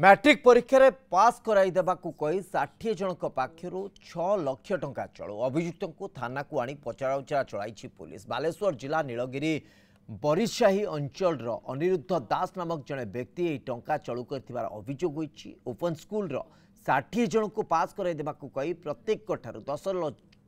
Matric परीक्षा रे पास कराई देबाकू कही 60 जनक पाखरु 6 लाख टंका चलू अभियुक्त को थाना को आनी पचराउचरा चलाई पुलिस। बालेश्वर जिला नीलगिरी बरिशाही अंचल अनिरुद्ध दास नामक जड़े व्यक्ति यह टंका चलू कर अभियोग होईछि। ओपन स्कूल 60 जन को पास कराई देबाकू कही प्रत्येक ठारू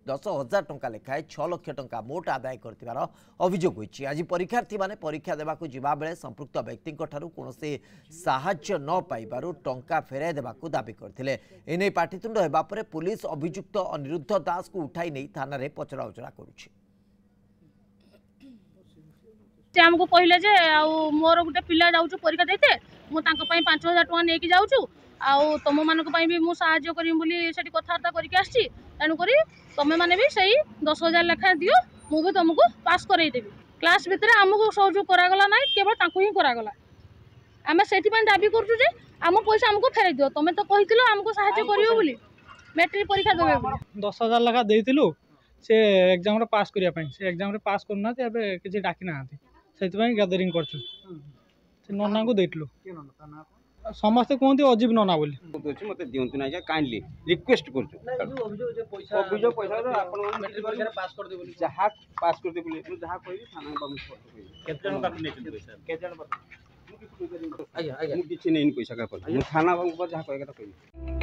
10,000 टंका लेखाएं 6 लाख टंका मोट आदाय कर अभियोग होईछि। आज परीक्षार्थी माने परीक्षा देबाकू जिबा बेले संपृक्त व्यक्ति कौनसी साहाय्य न पाइबारु टंका फेराई देबाकू दाबी करथिले। एने पाटितुंड हेबा परे पुलिस अभियुक्त अनिरुद्ध दास को उठाई नहीं थाना रे पचराउचरा करुछि। हमको कहले जे मोर गोटे पिला जाऊँ परीक्षा देते मुझे 5,000 टका नहीं जाऊँ आउ तुम मानक भी मुझे साहाय्य करी कथबार्ता करके तेणुक तुम मैंने भी सही 10,000 लेखा दियो मुझे तुमको पास करदेवी। क्लास भितर आमको सहयोग करागला ना केवल ही करागला। आम से दाबी करुँ आम पैसा आमको फेर दियो तुम तो कही आमको साहाय्य करियो बोली मैट्रिक परीक्षा देवे 10,000 लेखा देइथिलु से एग्जाम रे पास करिया पई से एग्जाम रे पास करना एबे किछि डाकी ना सेति पई गैदरिंग करछु से नन्ना को देइथिलु समस्त कहते अजीब नना बोली मत दिंतु ना काइंडली रिक्वेस्ट करछु अभियोग पैसा आपण मैट्रिक परीक्षा पास कर दे बोली जहा पास कर दे बोली जहा कहि थाना बमिस कर केते जन पास नै पैसा केते जन आज्ञा आज्ञा किछि नै पैसा का कर थाना बाबू जहा कहि